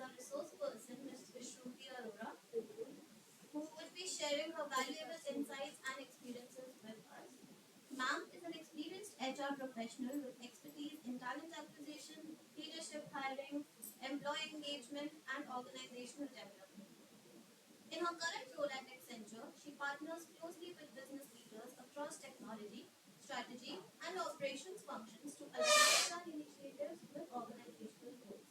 our resource person, Ms. Vishruti Arora, who will be sharing her valuable insights and experiences with us. Ma'am is an experienced HR professional with expertise in talent acquisition, leadership hiring, employee engagement, and organizational development. In her current role at Accenture, she partners closely with business leaders across technology, strategy, and operations functions to align HR initiatives with organizational goals.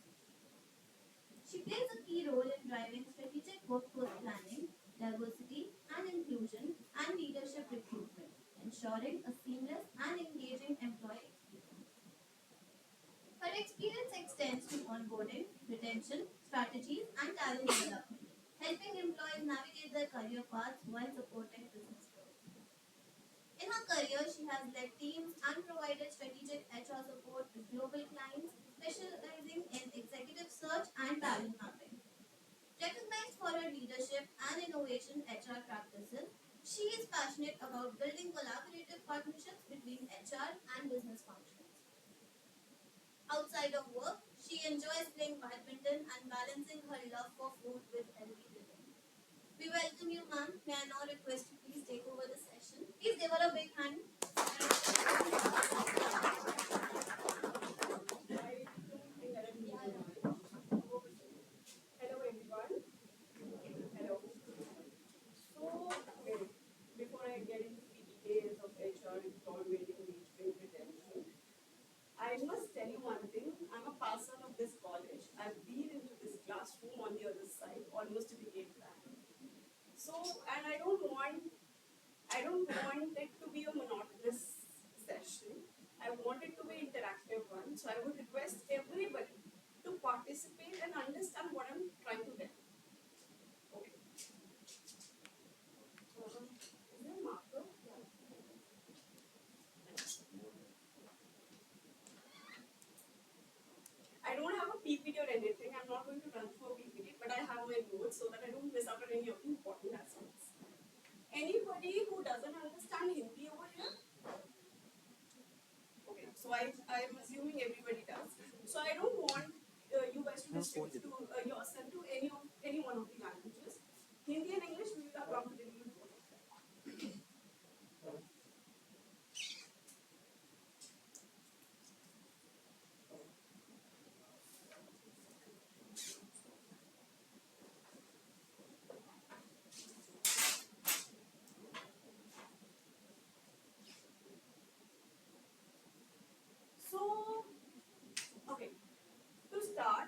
She plays a key role in driving strategic workforce planning, diversity and inclusion, and leadership recruitment, ensuring a seamless and engaging employee experience. Her experience extends to onboarding, retention, strategies, and talent development, helping employees navigate their career paths while supporting business growth. In her career, she has led teams and provided strategic HR support to global clients, specializing in executive search and talent mapping. Recognized for her leadership and innovation HR practices, she is passionate about building collaborative partnerships between HR and business functions. Outside of work, she enjoys playing badminton and balancing her love for food with healthy living. We welcome you, ma'am. May I now request you please take over the session? Please give her a big hand. Hello everyone. Hello. So, before I get into the details of HR, employment, engagement, retention, I must tell you one thing. I'm a passer of this college. I've been into this classroom on the other side almost a decade back. So, and I don't want it to be a monotonous session. I want it to be an interactive one. So I would request everybody to participate and understand what I'm trying to tell. Okay. Is there a marker? Yeah. I don't have a PPT or anything. I'm not going to run through a PPT, but I have my notes so that I don't miss out on any of the important aspects. Anybody who doesn't understand Hindi over here? Okay, so I'm assuming everybody does. So I don't want you guys to restrict to yourself to any one of the languages. Hindi and English, we are comfortable with both of them. So, okay, to start,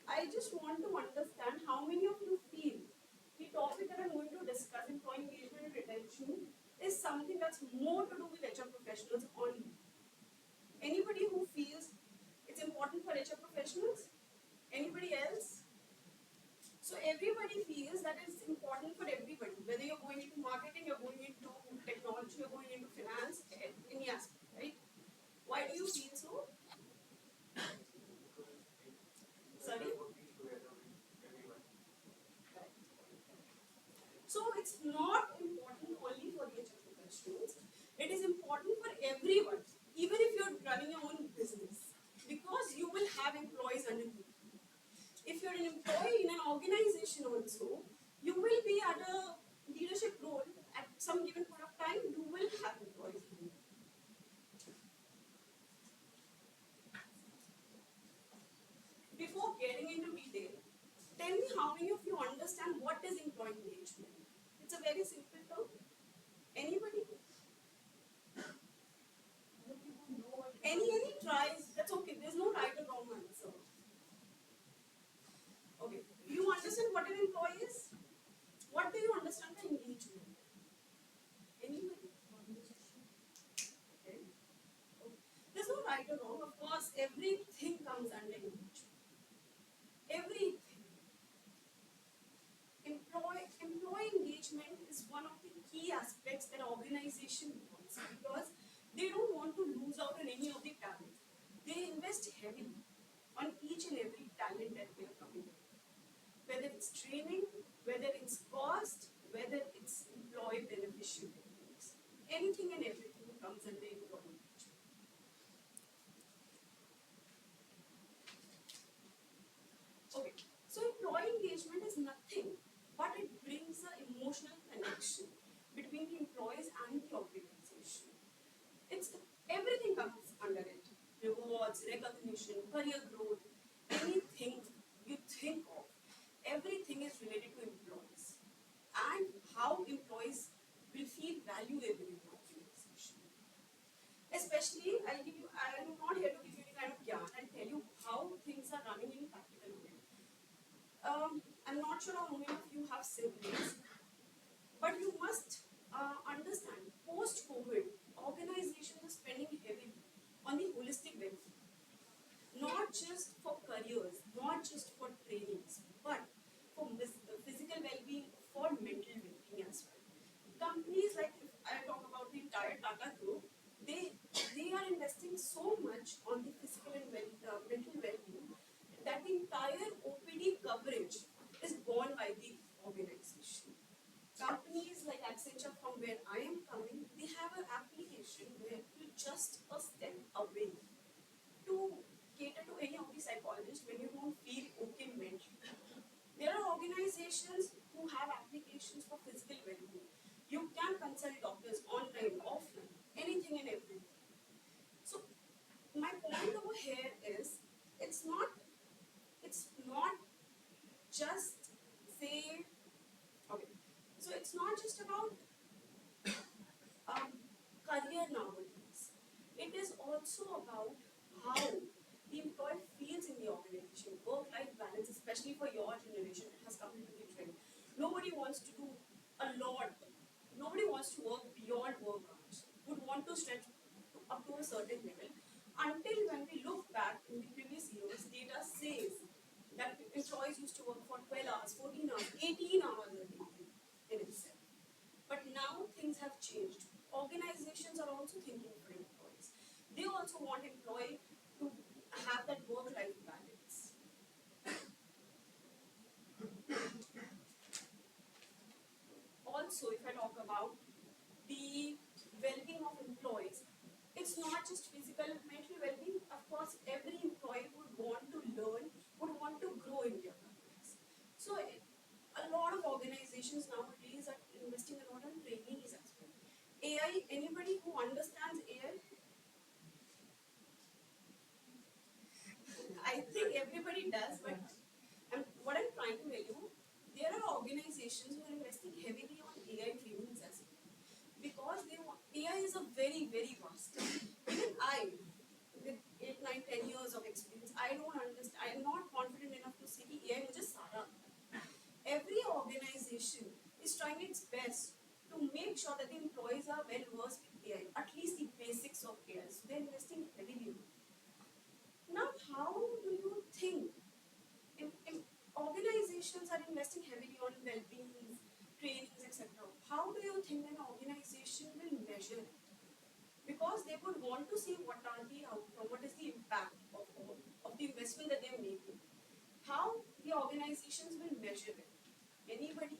I just want to understand how many of you feel the topic that I'm going to discuss, employee engagement and retention, is something that's more to do with HR professionals only. Anybody who feels it's important for HR professionals? Anybody else? So everybody feels that it's important for everybody, whether you're going into marketing, you're going into technology, you're going into finance, any aspect, right? Why do you feel so? Sorry? So it's not important only for the HR professionals. It is important for everyone, even if you're running your own business, because you will have employees under you. If you're an employee in an organization also, you will be at a leadership role at some given point of time. You will have employees under you. Before getting into detail, tell me how many of you understand what is employee engagement? It's a very simple term. Anybody? Any tries? That's okay. There's no right or wrong answer. Okay. Do you understand what an employee is? What do you understand by engagement? Anybody? Okay. There's no right or wrong. Of course, everything comes under engagement. Everything. Employee engagement is one of the key aspects that organization wants because they don't want to lose out on any of the talent. They invest heavily on each and every talent that they are coming with. Whether it's training, whether it's cost, whether it's employee beneficial techniques. Anything and everything comes under employee engagement. Okay, so awards, recognition, career growth, anything you think of, everything is related to employees and how employees will feel valuable in the organization. Especially, I am not here to give you any kind of gyan. I'll tell you how things are running in practical way. I'm not sure how many of you have siblings, but you must understand, post-COVID, organizations are spending heavily on the holistic well-being. Not just for careers, not just for trainings, but for physical well-being, for mental well-being as well. Companies like, if I talk about the entire Tata Group, they are investing so much on the physical and mental well-being that the entire OPD coverage is borne by the organization. Companies like Accenture, from where I am coming, they have an application where you're just a step away to cater to any of the psychologists when you don't feel okay mentally. There are organizations who have applications for physical well-being. You can consult doctors online, offline, anything and everything. So my point over here is it's not just say okay. So it's not just about career nowadays. It is also about how the employee feels in the organization. Work-life balance, especially for your generation, it has come into the trend. Nobody wants to do a lot. Nobody wants to work beyond work hours. Would want to stretch up to a certain level. Until when we look back in the previous years, data says that employees used to work for 12 hours, 14 hours, 18 hours a day in itself. But now things have changed. Organizations are also thinking for employees. They also want employee to have that work-life balance. Also, if I talk about the well-being of employees, it's not just physical, mental well-being. Of course, every employee would want to learn, would want to grow in their careers. So, a lot of organizations nowadays are investing a lot on trainees as well. AI, anybody who understands AI? I think everybody does, but what I'm trying to tell you, there are organizations who are investing heavily on AI trainings as well. Because AI is a very, very vast. Even I, with 8, 9, 10 years of experience, I don't understand, I'm not confident enough to say कि AI मुझे सारा. Every organization is trying its best to make sure that the employees are well versed with AI, at least the basics of AI. So they're investing heavily. Now, how do you think organizations are investing heavily on well-being, trainings, etc.? How do you think an organization will measure it? Because they would want to see what are the outcome, what is the impact of the investment that they're making. How the organizations will measure it? Anybody?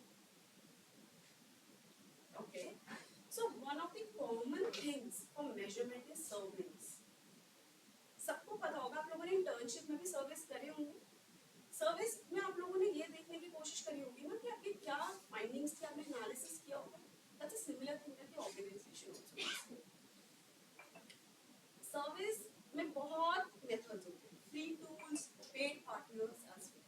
Okay. So one of the common things for measurement is surveys. सबको पता होगा, आप लोगों ने internship में भी service करे होंगे. सर्विस में आप लोगों ने ये देखने की कोशिश करी होगी ना कि आपके क्या फाइंडिंग्स थे, आपने एनालिसिस किया होगा. That's a similar thing that the organization also does. Service में बहुत मेथड्स होते हैं. Free tools, paid partners as well.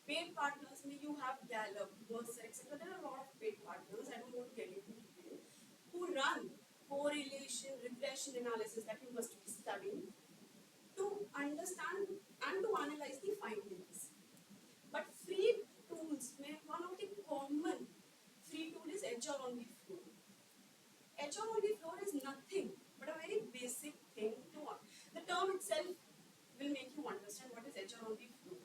Paid partners में you have Gallup, Mercer, etc. There are a lot of paid partners. I don't want to get into detail. Who run correlation, regression analysis that you must be studying to understand and to analyze the findings. But free tools, one of the common free tool is HR on the floor. HR on the floor is nothing but a very basic thing to the term itself will make you understand what is HR on the floor.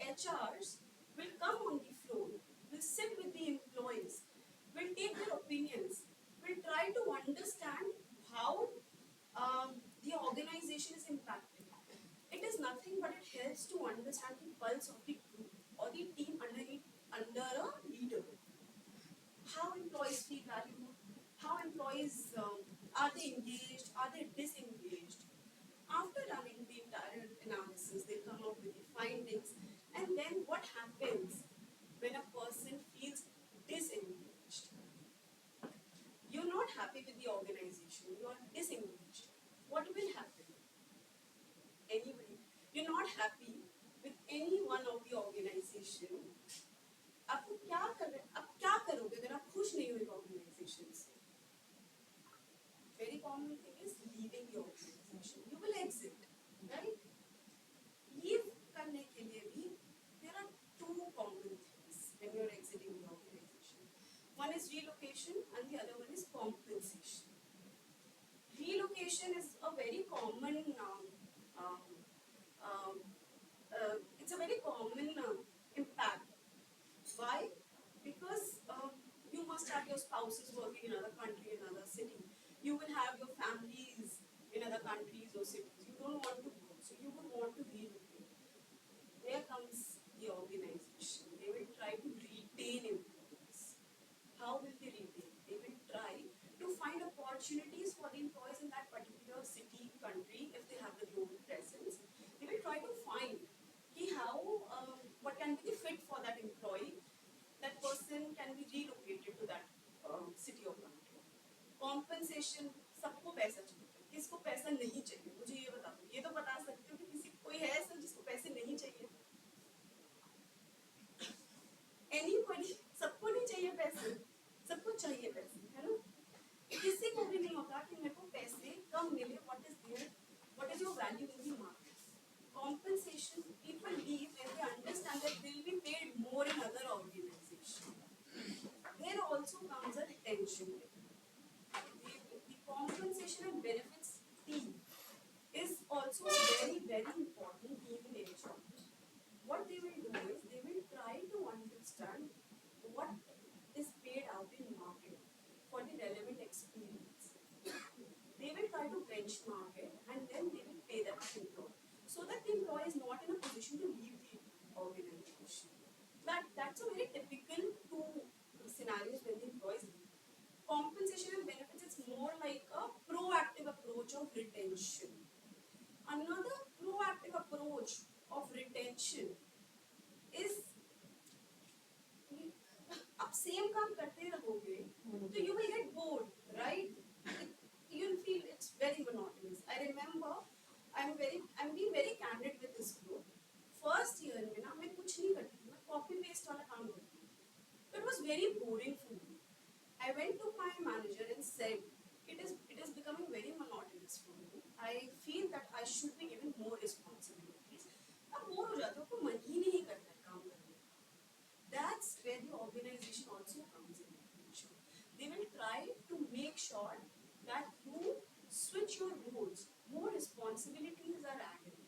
HRs will come on the floor, will sit with the employees, will take their opinions, will try to understand how the organization is impacted. It is nothing but it helps to understand the pulse of the group or the team under a leader. How employees feel valued, how employees are they engaged, are they disengaged. After running the entire analysis, they come up with the findings, and then what happens when a person feels disengaged? You're not happy with the organization, you are disengaged. What will happen? you're not happy with any one of the organization, आपको क्या कर आप क्या करोगे अगर आप खुश नहीं हो एक ऑर्गेनाइजेशन से? Very common thing is leaving the organization. You will exit, right? Leave करने के लिए भी there are two common things when you're exiting the organization. One is relocation and the other one is compensation. Relocation is a very common it's a very common impact. Why? Because you must have your spouses working in another country, in another city. You will have your families in other countries or cities. You don't want to go, so you would want to relocate. There comes the organization. They will try to retain employees. How will they retain? They will try to find opportunities for the employees in that particular city, country, if they have the global presence. They will try to find how what can be the fit for that employee. That person can be relocated to that city or country. Compensation, सबको पैसा चाहिए, किसको पैसा नहीं चाहिए? मुझे ये बता दो, ये तो बता सकते हो कि किसी कोई है ऐसा जिसको पैसे नहीं चाहिए? Anybody, सबको नहीं चाहिए पैसे, सबको चाहिए पैसे, है ना? किसी को भी नहीं होता कि मेरे को पैसे कम मिले. What is your value in the market? Compensation, people leave when they understand that they will be paid more in other organizations. There also comes a retention. The compensation and benefits team is also very, very important team in HR. What they will do is they will try to understand what is paid out in market for the relevant experience. They will try to benchmark it and then they will pay that employee, so that the employee is not in a position to leave the organization. That's a very typical two scenarios when the employees leave. Compensation and benefits, it's more like a proactive approach of retention. Another proactive approach of retention is आप same काम करते रहोगे तो you will get bored, right? You'll feel it's very monotonous. I remember I'm being very candid with this group. First year में ना मैं कुछ नहीं करती थी, मैं copy paste वाला काम करती थी. It was very boring for me. I went to my manager and said, it is becoming very monotonous for me. I feel that I should be given more responsibilities. अब bore हो जाते हो, आपको मन ही नहीं करता है काम करने का. That's where the organization also comes in picture. They will try to make sure that you switch your roles. More responsibilities are added.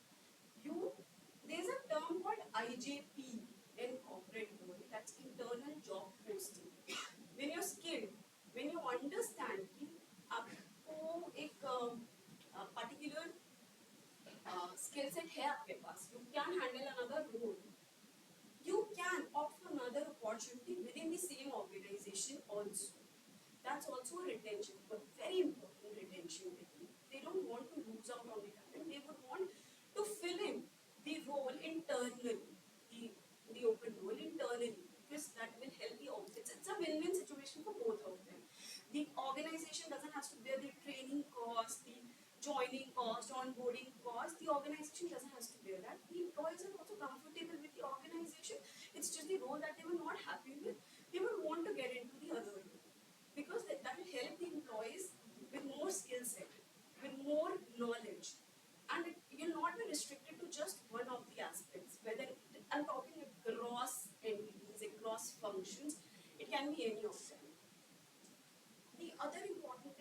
There's a term called IJP in corporate world. That's internal job posting. When you're skilled, when you understand कि आपको एक particular skill set है आपके पास, you can handle another role. You can opt for another opportunity within the same organization also. That's also a retention, a very important retention technique. They don't want to lose out on the talent. They would want to fill in the role internally, the open role internally, because that will help the office. It's a win-win situation for both of them. The organization doesn't have to bear the training cost, the joining cost, onboarding cost. The organization doesn't have to bear that. The employees are also comfortable with the organization. It's just the role that they were not happy with. They would want to get into the other role, because that will help the employees with more skill set, with more knowledge, and you'll not be restricted to just one of the aspects. Whether I'm talking across entities, across functions, it can be any of them. The other important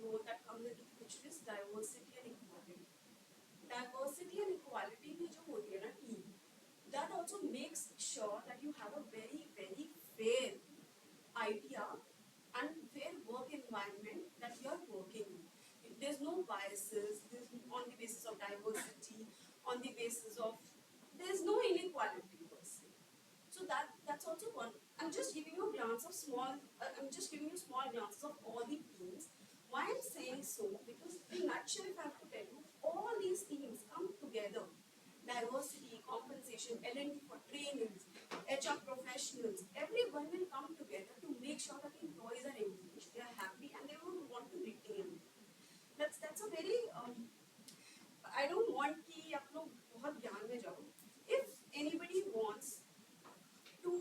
role that comes into the picture is diversity and equality. Diversity and equality भी जो होती है ना team, that also makes sure that you have a very, very fair idea and fair work environment that you are working in. There's no biases, there's on the basis of diversity, on the basis of, there's no inequality per se. So that's also one. I'm just giving you a glance of small glances of all the teams. Why I'm saying so? Because in nutshell, if I have to tell you, all these teams come together. Diversity, compensation, L&D for trainings, HR professionals, everyone will come together to make sure that the employees are engaged, they are happy, and they will want to retain. That's a very I don't want कि में जाऊँ. If anybody wants to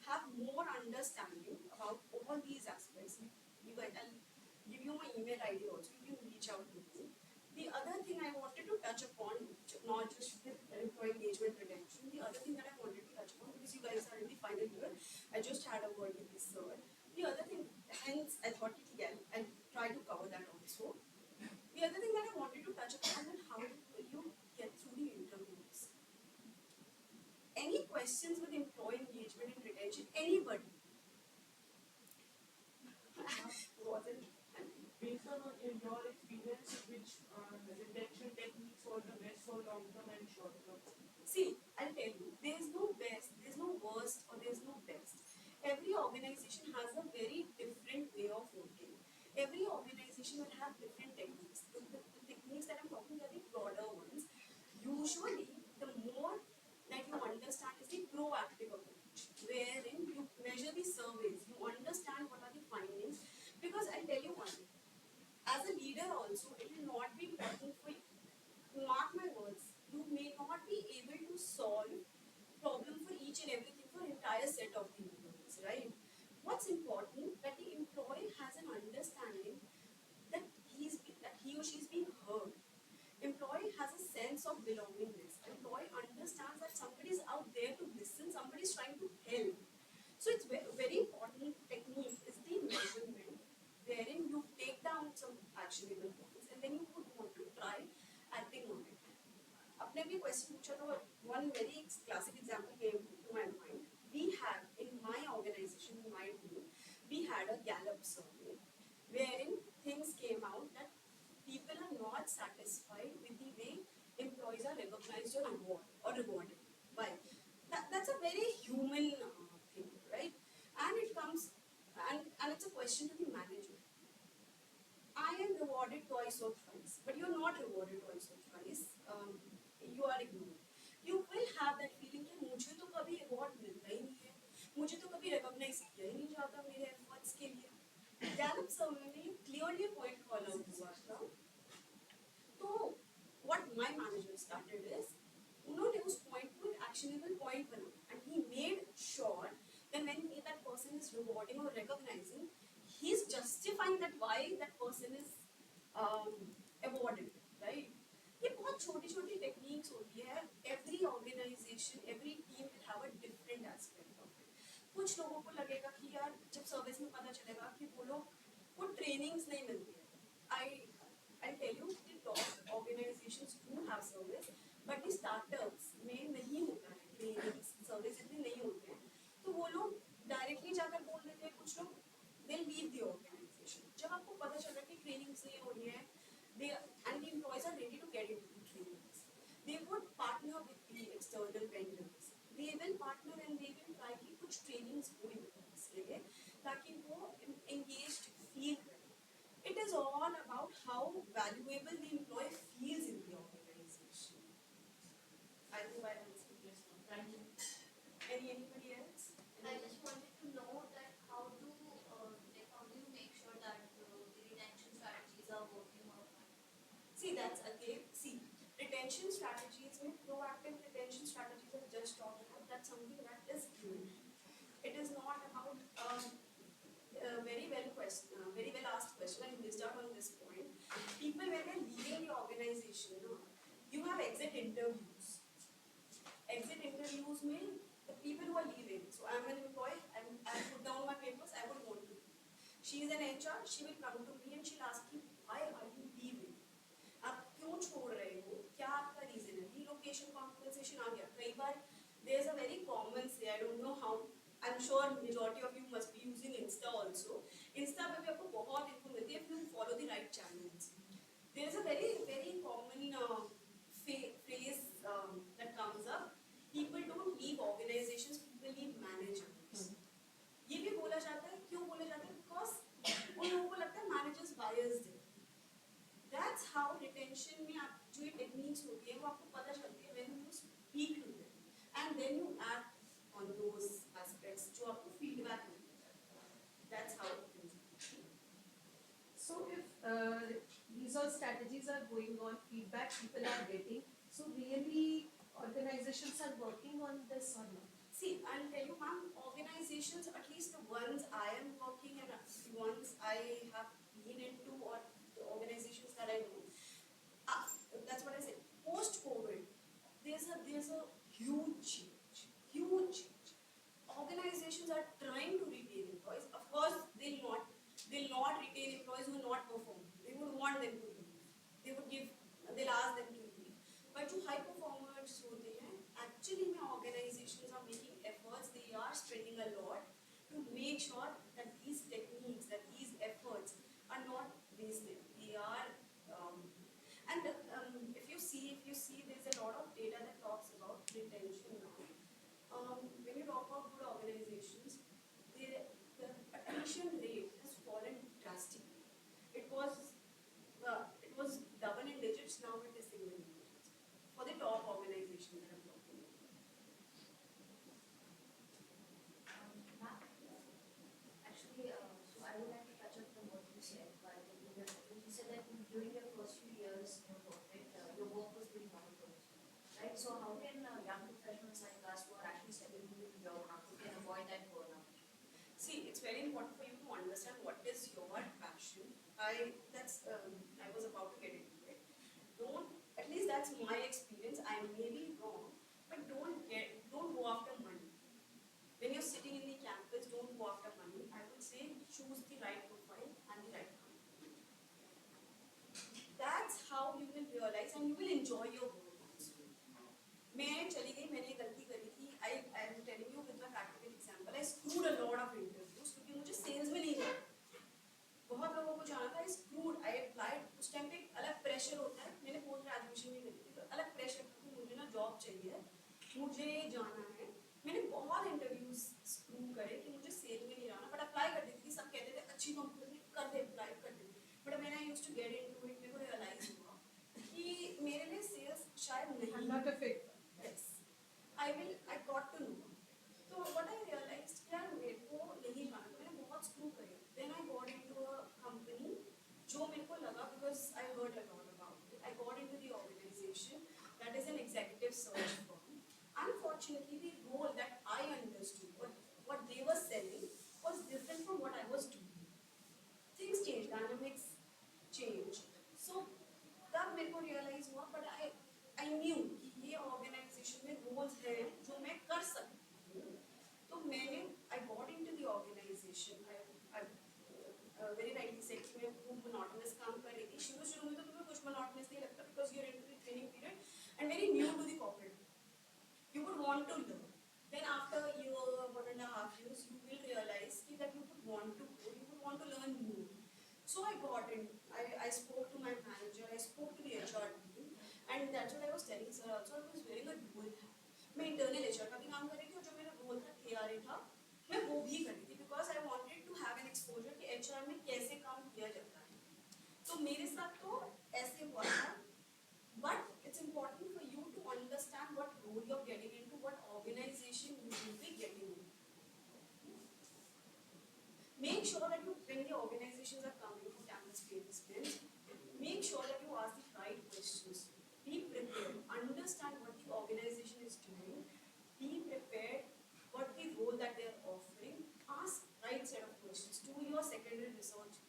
have more understanding about all these aspects, you guys, I'll give you my email ID also. You can reach out to me. The other thing I wanted to touch upon, not just with employee engagement retention, the other thing that I wanted to touch upon, because you guys are in the final year, I just had a word with this sir. The other thing, hence I thought again, I'll try to cover that also. The other thing that I wanted to touch upon is how will you get through the interviews. Any questions with employee engagement and retention? Anybody? Wasn't. Based on your experience, which retention techniques were the best for long term and short term? See, I'll tell you, there's no best, there's no worst, or there's no best. Every organization has a very different way of working. Every organization will have different techniques. The techniques that I'm talking are the broader ones. Usually, the more that you understand is the proactive approach, wherein you measure the surveys, you understand what are the findings. Because I'll tell you one thing, as a leader also, it will not be important for you. Mark my words, you may not be able to solve problem for each and everything for entire set of the employees, right? What's important that the employee has an understanding that that he or she is being heard. Employee has a sense of belongingness. Employee understands that somebody is out there to listen, somebody is trying to help. So it's very important technique is the measurement, wherein you take down some actionable points and then you would want to try acting on it. अपने भी question पूछा तो one very classic example came to my mind. We had in my organization, in my team, we had a Gallup survey wherein things came out that people are not satisfied with the way employees are recognized or rewarded. Why? That's a very human thing, right? And it comes and it's a question to the manager. I am rewarded twice or thrice, but you're not rewarded twice or thrice. You are ignored. You will have that feeling कि मुझे तो कभी award मिलता ही नहीं है, मुझे तो कभी recognize किया ही नहीं जाता मेरे efforts के लिए. Gallup survey में clearly point call out हुआ था. तो what my manager started is, उन्होंने उस point को एक actionable point बना, and he made sure that when that person is rewarding or recognizing, he's justifying that why that person is awarded, right? ये बहुत छोटी-छोटी techniques होती है. Every organization, every team will have a different aspect of it. कुछ लोगों को लगेगा कि यार जब सर्विस में पता चलेगा कि वो लोग को trainings नहीं मिलती है. I tell you, the top organizations do have service, but the startups में नहीं होता है trainings, service इतने नहीं होते हैं. तो वो लोग directly जाकर बोल देते हैं. कुछ लोग they'll leave the organization. जब आपको पता चल रहा है कि trainings नहीं हो रही है, and the employees are ready to get into the trainings, they would partner with the external vendors. They will partner and they will try कि कुछ trainings हो employees के लिए ताकि वो engaged feel करें. It is all about how valuable the employee feels in the organization. I hope I answered this one. Thank you. Anybody else? I just wanted to know that how do you make sure that the retention strategies are working out? See, that's again, retention strategies, proactive retention strategies I've just talked about, that's something that is given. It is not about very well asked question. I missed out on this point. People, when they're leaving the organization, you have exit interviews. Exit interviews mean the people who are leaving. So I'm an employee, I put down my papers, I would want to leave. She is an HR, she will come to me and she'll ask you, why are you leaving? आप क्यों छोड़ रहे हो? क्या आपका reason है? Relocation compensation आ गया. कई बार there's a very common say, I don't know how, I'm sure majority of you must be using Insta also. Insta पे भी आपको बहुत info मिलती है if you follow the right channels. There's a very common phrase that comes up. People don't leave organizations, people leave managers. ये भी बोला जाता है. क्यों बोला जाता है? Because उन लोगों को लगता है managers biased है. That's how retention में आप जो ये techniques होती है वो आपको पता चलती है when you speak to them and then you act on those aspects जो आपको feedback मिलता है. That's how it is. So if these all strategies are going on, feedback people are getting, so really organizations are working on this or not? See, I'll tell you, ma'am, organizations, at least the ones I am working and the ones I have been into, or the organizations that I know, ah, that's what I said. Post-COVID, there's a huge change, huge change. Organizations are trying to retain employees. Of course, they'll not retain employees who are not performing. They would want them to leave. They'll ask them to leave. But जो high performers होते हैं, actually में organizations are making efforts. They are spending a lot to make sure that these techniques, that these efforts are not wasted. They are, if you see, there's a lot of data that talks about retention now. When you talk about good organizations, the attrition rate has fallen drastically. It was double in digits, now it is single in digits. For the top organization that I'm talking about. Actually, so I would like to touch up on what you said. But you said that during your first few years in corporate, your work was pretty monotonous, right? So how can young professionals like us who are actually stepping into the job market can avoid that burnout? See, it's very important for you to understand what is your passion. I was about to get into it. At least that's my experience. I may be wrong, but don't go after money. When you're sitting in the campus, don't go after money. I would say choose the right profile and the right company. That's how you will realize and you will enjoy your work. मैं चली गई, मैंने गलती करी थी. I am telling you with my practical example. I screwed a lot of interviews क्योंकि मुझे sales में नहीं था. बहुत लोगों को जाना था. I screwed. I applied. उस टाइम पे अलग pressure होता है. मैंने post graduation नहीं करी थी तो अलग pressure था कि मुझे ना job चाहिए, मुझे जाना है. मैंने बहुत interviews screw करे कि मुझे sales में नहीं जाना, but apply कर देती थी. सब कहते थे अच्छी कंपनी में कर दे, apply कर दे. But when I used to get into it, मेरे को realize हुआ कि मेरे लिए sales शायद नहीं. I'm not a fit. Yes, I got to know. So what I realized कि यार मेरे को नहीं जाना, तो मैंने बहुत screw करे. Then I got into a company जो मेरे को लगा, because I heard a lot about it. I got into the organization that is an executive search firm. Unfortunately, the role that I understood, what they were selling, was different from what I was doing. Things change, dynamics change. So तब मेरे को realize हुआ, but I knew कि ये organization में roles हैं जो मैं कर सकती हूँ. तो मैंने I got into the organization. I very rightly said कि मैं खूब monotonous काम कर रही थी. शुरू में तो तुम्हें कुछ monotonous नहीं लगता because you're into the training period and very new to the corporate. You would want to learn. Then after your 1.5 years, you will realize that you would want to grow. You would want to learn more. So I got in. I spoke to my manager. I spoke to the HR team, and that's what I was telling sir. Also, I was wearing a dual hat. मैं internal HR का भी काम कर रही थी और जो मेरा role था KRA था, मैं वो भी कर रही थी because I wanted to have an exposure कि HR में कैसे काम किया जाता है. तो मेरे साथ तो ऐसे हुआ था. But it's important for you to understand what role you're getting into, what organization you will be getting into. Make sure that when the organizations are coming for campus placements, make sure that you ask the right questions. Be prepared. Understand what the organization is doing. Be prepared what the role that they are offering. Ask right set of questions. Do your secondary research.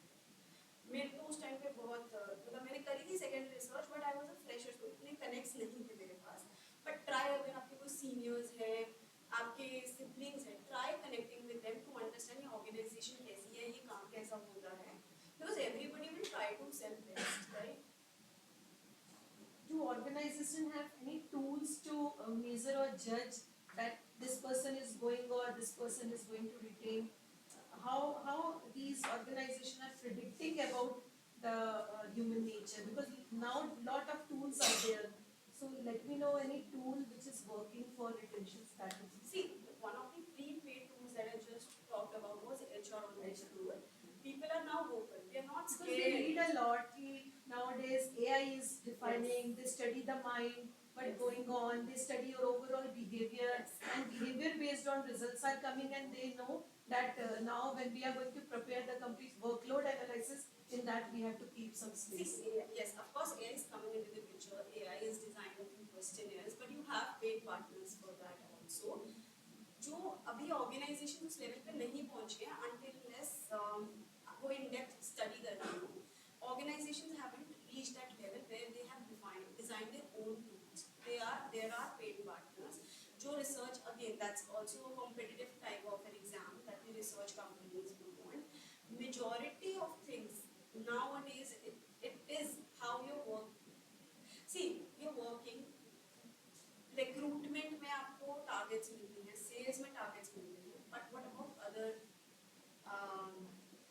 मेरे तो उस time पे बहुत मतलब मैंने करी थी secondary research, but I was a fresher, तो इतने कनेक्ट्स नहीं थे मेरे पास. बट ट्राई, अगर आपके कोई सीनियर्स हैं, आपके सिबलिंग्स हैं, try connecting with them to understand ये ऑर्गेनाइजेशन कैसी है, ये काम कैसा होता है, because everybody will try to sell best, right? Do organizations have any tools to measure or judge that this person is going or this person is going to retain? How these organizations are predicting about the human nature? Because now lot of tools are there. So let me know any tool which is working for retention strategy. See, one of the prepaid tools that I just talked about was HR on Edge tool. People are now vocal. They are not Because scared. they read a lot. Nowadays AI is defining. They study the mind. But going on, they study your overall behavior, and behavior based on results are coming, and they know that now when we are going to prepare the complete workload analysis, in that we have to keep some space. See, yes, of course, AI is coming into the picture. AI is designing questionnaires, but you have paid partners for that also. जो अभी organisation उस level पे नहीं पहुंचे हैं until unless वो in depth study कर रहे हो. Organizations haven't reached that level where they have designed their own tools. There are paid partners. जो research, again, that's also a competitive type of an exam that the research companies would want. Majority of things nowadays it is how you work. See, you're working. Recruitment में आपको targets मिलती हैं, sales में targets मिलते हैं. But what about other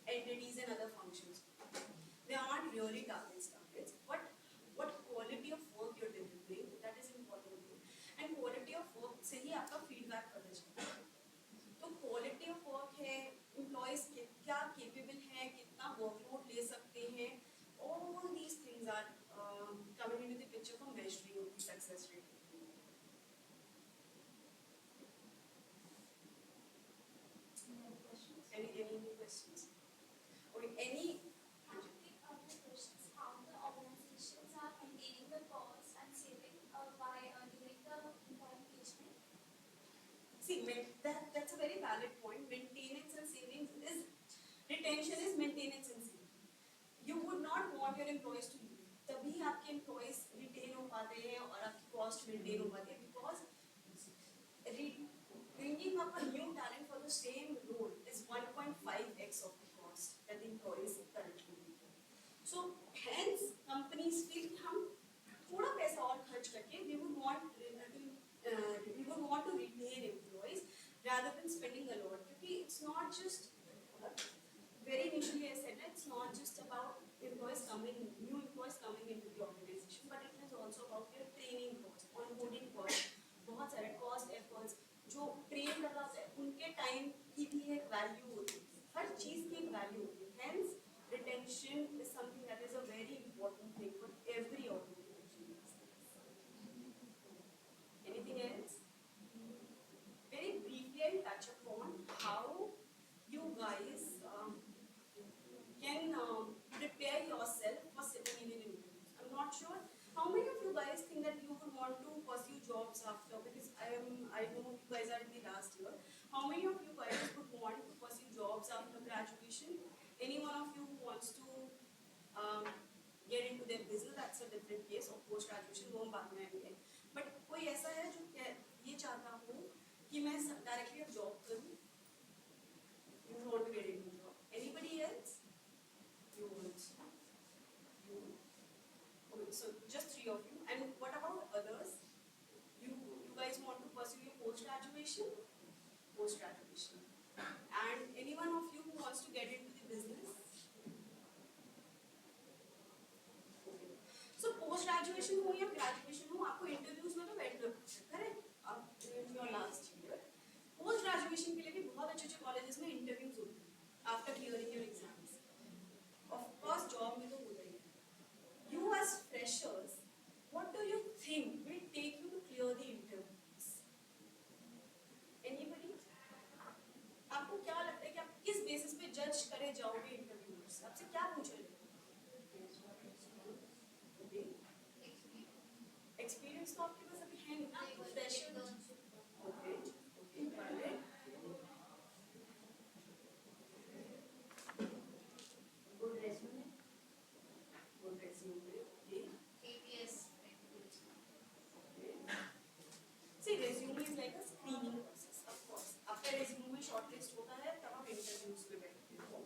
entities and other functions? They aren't really targets. But what quality of work you're delivering, that is important. And quality of work से ही आपका feedback पता चलता है. तो quality of work है, employees क्या capable हैं, कितना workload ले सकते हैं, all these things are coming into the picture for measuring the success rate. Any questions? Or any? Actually, other questions, how the organizations are maintaining the cost and saving by doing the employee engagement. See, that's a very valid point. Maintenance and savings is retention is maintenance and saving. You would not want your employees to leave. तभी आपके employees retain हो पाते हैं और आपकी cost maintain हो पाती है because bringing up a new talent for the same role is 1.5x of the cost that the employees currently make. So hence companies feel कि हम थोड़ा पैसा और खर्च करके we would want to retain employees rather than spending a lot. Because it's not just very initially I said that it's not just about new employees coming into the organization, but it is also about your training cost, onboarding cost, बहुत सारे cost efforts. जो train कर रहा है उनके time की भी एक value होती है, हर चीज की एक value होती है. Hence, retention is something that is a very important thing for every organization. Anything else? Very briefly, I'll touch upon how you guys can prepare yourself for sitting in an interview. I'm not sure how many of you guys think that you would want to pursue jobs after, because I know you guys are in the last year. How many of you guys would want to pursue jobs after graduation? Any one of you who wants to get into their business, that's a different case of post graduation, वो हम बाद में आएंगे. But कोई ऐसा है जो ये चाहता हो कि मैं directly अब job करूँ? You want to get into job. Anybody else? You want. Okay, so just 3 of you. And what about others? You guys want to pursue your post graduation? Post graduation. And any one of you who wants to get into the business? Okay. So post graduation हो या graduation हो, आपको interviews में तो बैठना पड़ता है, correct? अब in your last year. Post graduation के लिए भी बहुत अच्छे colleges में interviews होते हैं after clearing your exams. Of course, job में तो होता ही है. You as freshers, what do you think will take you to clear the interviews? Anybody? आपको क्या लगता है कि आप किस basis पे judge करे जाओगे interviewers? आपसे क्या पूछेंगे? Okay. Experience तो आपके पास अभी है नहीं ना, आपको fresher. Okay. Valid. Good resume. Okay. APS. Okay. See, resume is like a screening process, of course. After resume में shortlist होता है, तब आप interviews में बैठते हो.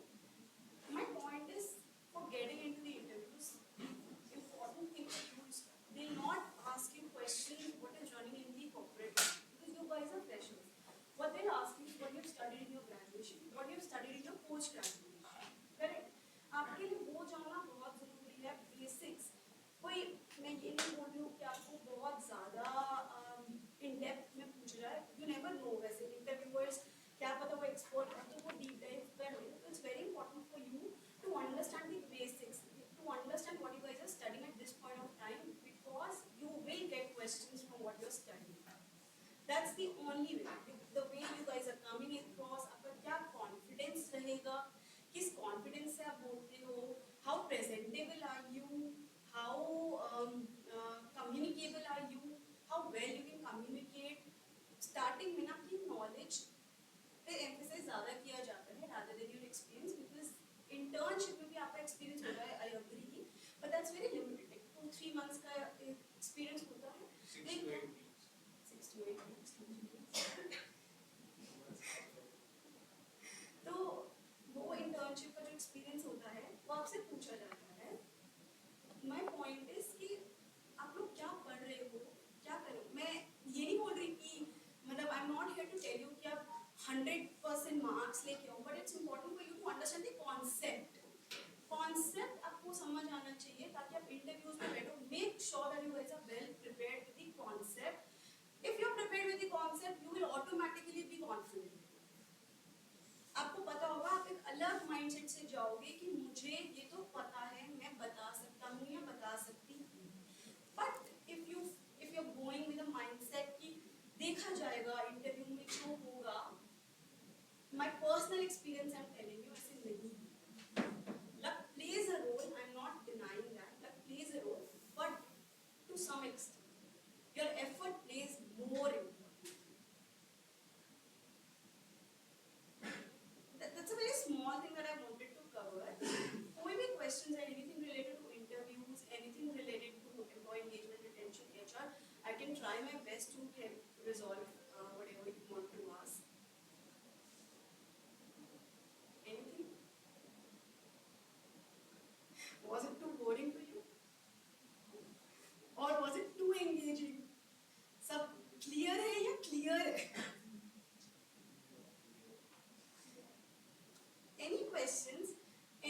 My point is, for getting into the interviews, important thing for you is they'll not ask you questions what is running in the corporate because you guys are freshers. What they'll ask you is what you've studied in your graduation, what you've studied in your post graduation. Correct? आपके लिए वो जानना बहुत जरूरी है, basics. कोई मैं ये नहीं बोल रही हूँ कि आपको बहुत ज़्यादा in depth में पूछ रहा है. You never know वैसे interviewers क्या पता वो expert है तो वो deep dive कर ले. So it's very important for you to understand the basics, to understand what you guys are studying at this point of time because you will get questions from what you're studying. That's the only way. The way you guys are coming across, आपका क्या confidence रहेगा, किस confidence से आप बोलते हो, how starting में ना अपनी नॉलेज पे एम्फेसाइज ज़्यादा किया जाता है rather than your experience, because internship में भी आपका एक्सपीरियंस होता है, I agree, but that's very limited. Like 2-3 months का एक्सपीरियंस होता है. 6 to 8 weeks. 6 to 8 weeks. तो वो इंटर्नशिप का जो एक्सपीरियंस होता है वो आपसे पूछा जाता है. माय पॉइंट इज कि आप लोग क्या पढ़ रहे हो, क्या करो. मैं ये नहीं बोल रही कि मतलब I am not here to tell you कि आप 100% मार्क्स लेके आओ, but it's important for you to understand the concept. Concept आपको समझ आना चाहिए ताकि आप इंटरव्यूज में बैठो. Make sure that you guys are well prepared with the concept. If you are prepared with the concept you will automatically be confident. आपको पता होगा, आप एक अलग माइंडसेट से जाओगे कि मुझे ये तो पता है, मैं बता सकता हूँ या बता सकती हूँ. But if you are going with a mindset कि देखा जाएगा इंटरव्यू में जो होगा, my personal experience I am telling you ऐसे नहीं. Luck plays a role, I'm not denying that. Luck plays a role, but to some extent. Your effort plays more important. That's a very small thing that I wanted to cover. कोई भी questions and anything related to interviews, anything related to employee engagement, retention, HR, I can try my best to help resolve whatever you want to ask. Anything? Was it too boring to you? Or was it too engaging? सब clear है या clear है? Any questions,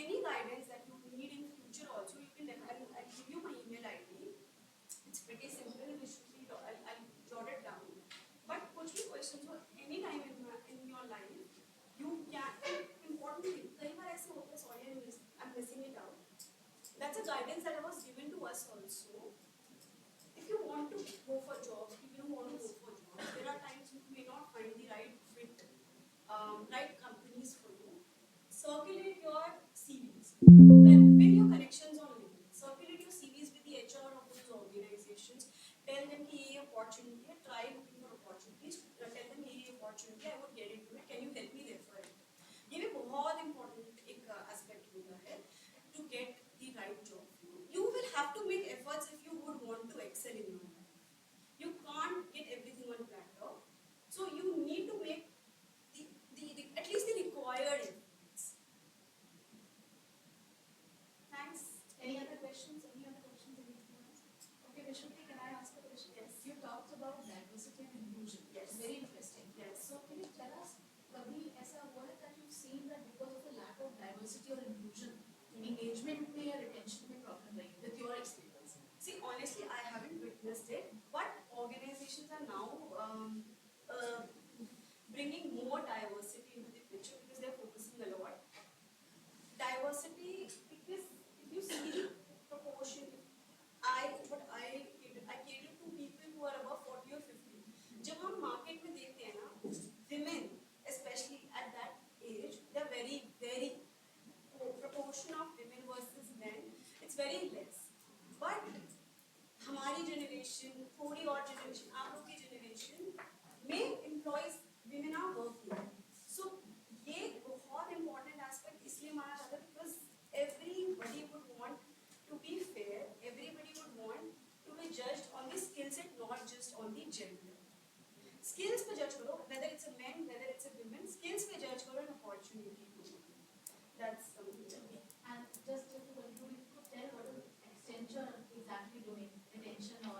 any guidance that you need in future also, you can I'll give you my email ID. It's pretty simple. I'll jot it down. But कुछ भी questions हो any time in your life, you can. Important thing. कई बार ऐसे होता है, sorry I'm missing it out. That's a guidance that was given to us also. If you want to go for jobs, if you don't want to go for jobs, there are times you may not find the right fit, right companies for you. Circulate your CVs. Win your connections on LinkedIn. Circulate your CVs with the HR of those organizations. Tell them कि ये opportunity है. Try looking for opportunities. Tell them ये opportunity I would get into it. Can you help me there for it? ये भी बहुत important एक aspect होता है to get the right job. You will have to make efforts if you would want to excel in your life. You can't get everything on platter. So you need to make the at least the required efforts. Thanks. Any other questions? Anything else? Okay, Vishnuti, can I ask a question? Yes. You talked about diversity and inclusion. Yes. Very interesting. Yes. So can you tell us, कभी ऐसा हुआ है that you've seen that because of the lack of diversity or inclusion, engagement में या retention में problem रही with your experience? See, honestly, I haven't witnessed it, but organizations are now bringing more diversity into the picture because they're focusing a lot. Diversity, because if you see the proportion, I cater to people who are above 40 or 50. जब हम market में देखते हैं ना, women, especially at that age, they're very proportion of women versus men, it's very less. But हमारी generation, थोड़ी और generation, आप लोग की generation में employees women are working. So ये बहुत important aspect इसलिए माना जाता है because everybody would want to be fair, everybody would want to be judged on the skill set, not just on the gender. Skills पे judge करो, whether it's a man, whether it's a woman, skills पे judge करो and opportunity को. That's something. And just to conclude, if you could tell what is Accenture exactly doing, retention or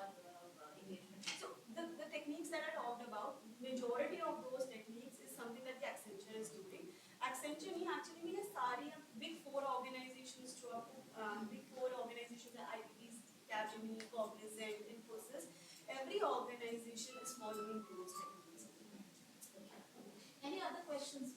engagement? So the techniques that I talked about, majority of those techniques is something that the Accenture is doing. Accenture नहीं actually मेरे सारी big four organizations जो आपको big four organizations है IBM, Capgemini, Cognizant, Infosys. Every organization is following those techniques. Any other questions?